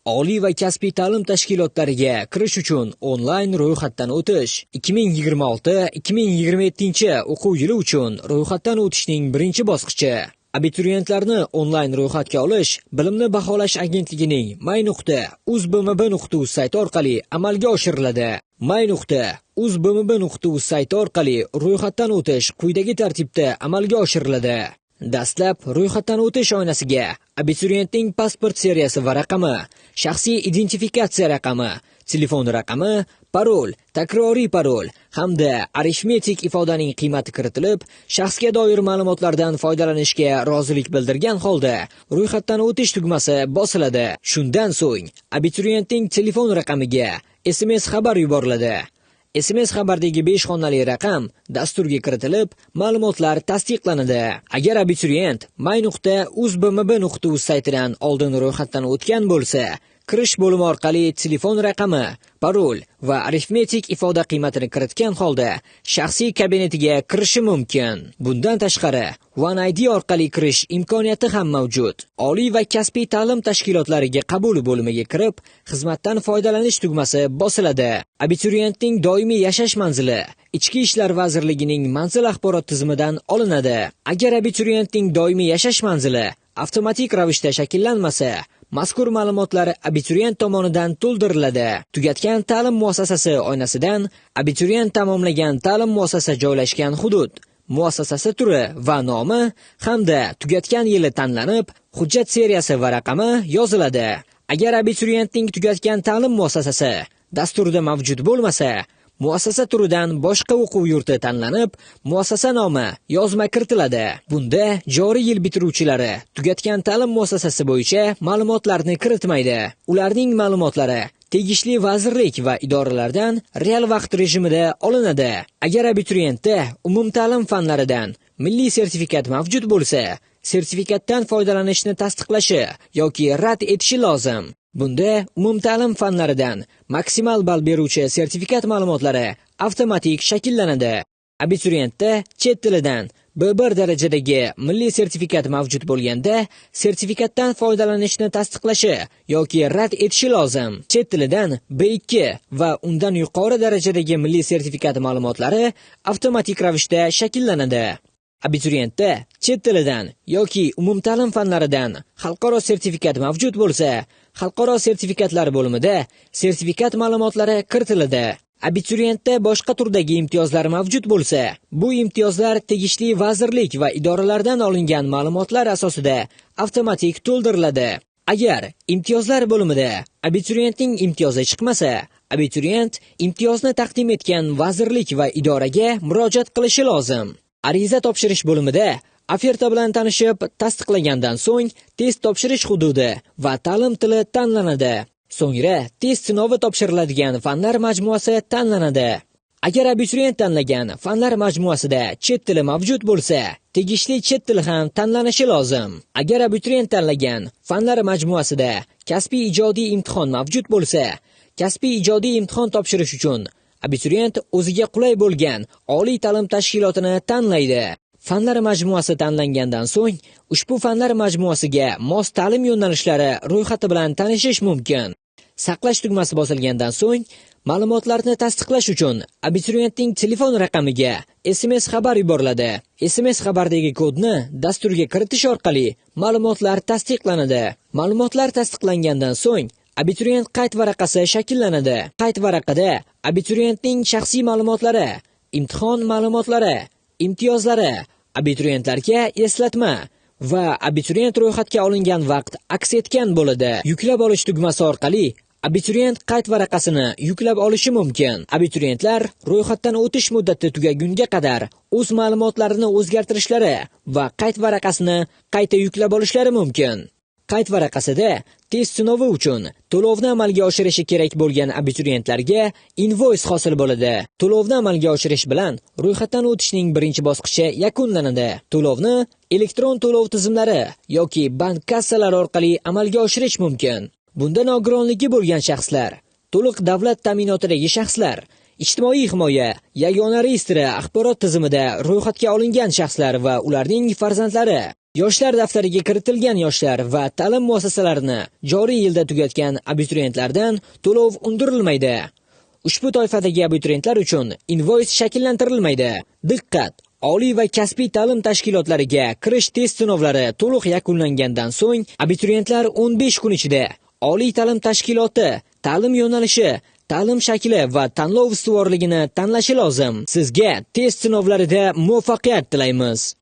Oliy va kasbiy ta'lim tashkilotlariga kirish uchun onlayn ro'yxatdan o'tish. 2026-2027 o'quv yili uchun ro'yxatdan o'tishning birinchi bosqichi. Abituriyentlarni onlayn ro'yxatga olish Bilimni baholash agentligining may.uzbmb.uz sayti orqali amalga oshiriladi. may.uzbmb.uz sayti orqali ro'yxatdan o'tish quyidagi tartibda amalga oshiriladi. Dastlab ro'yxatdan o'tish oynasiga abituriyentning pasport seriyasi va raqami, shaxsiy identifikatsiya raqami, telefon raqami, parol, takroriy parol hamda arifmetik ifodaning qiymati kiritilib, shaxsga doir ma'lumotlardan foydalanishga rozilik bildirgan holda ro'yxatdan o'tish tugmasi bosiladi. Shundan so'ng abituriyentning telefon raqamiga SMS xabar yuboriladi. SMS xabardagi 5 xonali raqam dasturga kiritilib, ma'lumotlar tasdiqlanadi. Agar abituriyent may.uzbmb.uz saytidan oldin ro'yxatdan o'tgan bo'lsa, kirish bo'limi orqali telefon raqami, parol va arifmetik ifoda qiymatini kiritgan holda shaxsiy kabinetiga kirishi mumkin. Bundan tashqari, OneID orqali kirish imkoniyati ham mavjud. Oliy va kasbiy ta'lim tashkilotlariga qabul bo'limiga kirib, xizmatdan foydalanish tugmasi bosiladi. Abituriyentning doimiy yashash manzili Ichki ishlar vazirligining manzil axborot tizimidan olinadi. Agar abituriyentning doimiy yashash manzili avtomatik ravishda shakllanmasa, mazkur ma'lumotlar abituriyent tomonidan to'ldiriladi. Tugatgan ta'lim muassasasi oynasidan abituriyent tamomlagan ta'lim muassasasi joylashgan hudud, muassasasi turi va nomi hamda tugatgan yili tanlanib, hujjat seriyasi va raqami yoziladi. Agar abituriyentning tugatgan ta'lim muassasasi dasturda mavjud bo'lmasa, muassasa turidan boshqa o'quv yurti tanlanib, muassasa nomi yozma kiritiladi. Bunda joriy yil bitiruvchilari tugatgan ta'lim muassasasi bo'yicha ma'lumotlarni kiritmaydi. Ularning ma'lumotlari tegishli vazirlik va idoralardan real vaqt rejimida olinadi. Agar abituriyentda umumta'lim fanlaridan milliy sertifikat mavjud bo'lsa, sertifikatdan foydalanishni tasdiqlashi yoki rad etishi lozim. Bunda umumta'lim fanlaridan maksimal ball beruvchi sertifikat ma'lumotlari avtomatik shakllanadi. Abituriyentda chet tilidan B1 darajadagi milliy sertifikat mavjud bo'lganda, sertifikatdan foydalanishni tasdiqlashi yoki rad etishi lozim. Chet tilidan B2 va undan yuqori darajadagi milliy sertifikat ma'lumotlari avtomatik ravishda shakllanadi. Abituriyentda chet tilidan yoki umumta'lim fanlaridan xalqaro sertifikat mavjud bo'lsa, xalqaro sertifikatlar bo'limida sertifikat ma'lumotlari kiritiladi. Abituriyentda boshqa turdagi imtiyozlar mavjud bo'lsa, bu imtiyozlar tegishli vazirlik va idoralardan olingan ma'lumotlar asosida avtomatik to'ldiriladi. Agar imtiyozlar bo'limida abituriyentning imtiyozi chiqmasa, abituriyent imtiyozni taqdim etgan vazirlik va idoraga murojaat qilishi lozim. Ariza topshirish bo'limida oferta bilan tanishib, tasdiqlagandan so'ng test topshirish hududi va ta'lim tili tanlanadi. So'ngra test sinovi topshiriladigan fanlar majmuasi tanlanadi. Agar abituriyent tanlagan fanlar majmuasida chet tili mavjud bo'lsa, tegishli chet tili ham tanlanishi lozim. Agar abituriyent tanlagan fanlar majmuasida kasbiy ijodiy imtihon mavjud bo'lsa, kasbiy ijodiy imtihon topshirish uchun abituriyent o'ziga qulay bo'lgan oliy ta'lim tashkilotini tanlaydi. Fanlar majmuasi tanlangandan so'ng, ushbu fanlar majmuasiga mos ta'lim yo'nalishlari ro'yxati bilan tanishish mumkin. Saqlash tugmasi bosilgandan so'ng, ma'lumotlarni tasdiqlash uchun abituriyentning telefon raqamiga SMS xabar yuboriladi. SMS xabardagi kodni dasturga kiritish orqali ma'lumotlar tasdiqlanadi. Ma'lumotlar tasdiqlangandan so'ng, abituriyent qayd varaqasi shakllanadi. Qayd varaqada abituriyentning shaxsiy ma'lumotlari, imtihon ma'lumotlari, imtiyozlari, abituriyentlarga eslatma va abituriyent ro'yxatga olingan vaqt aks etgan bo'ladi. Yuklab olish tugmasi orqali abituriyent qayd varaqasini yuklab olishi mumkin. Abituriyentlar ro'yxatdan o'tish muddati tugagunga qadar o'z ma'lumotlarini o'zgartirishlari va qayd varaqasini qayta yuklab olishlari mumkin. Qayd varaqasida test sinovi uchun to'lovni amalga oshirishi kerak bo'lgan abituriyentlarga invoice hosil bo'ladi. To'lovni amalga oshirish bilan ro'yxatdan o'tishning birinchi bosqichi yakunlanadi. To'lovni elektron to'lov tizimlari yoki bank kassalari orqali amalga oshirish mumkin. Bunda nogironligi bo'lgan shaxslar, to'liq davlat ta'minotidagi shaxslar, ijtimoiy himoya yagona reyestri axborot tizimida ro'yxatga olingan shaxslar va ularning farzandlari Yoshlar daftariga kiritilgan yoshlar va ta'lim muassasalarini joriy yilda tugatgan abituriyentlardan to'lov undirilmaydi. Ushbu toifadagi abituriyentlar uchun invoice shakllantirilmaydi. Diqqat! Oliy va kasbiy ta'lim tashkilotlariga kirish test sinovlari to'liq yakunlangandan so'ng abituriyentlar 15 kun ichida oliy ta'lim tashkiloti, ta'lim yo'nalishi, ta'lim shakli va tanlov ustuvorligini tanlashi lozim. Sizga test sinovlarida muvaffaqiyat tilaymiz.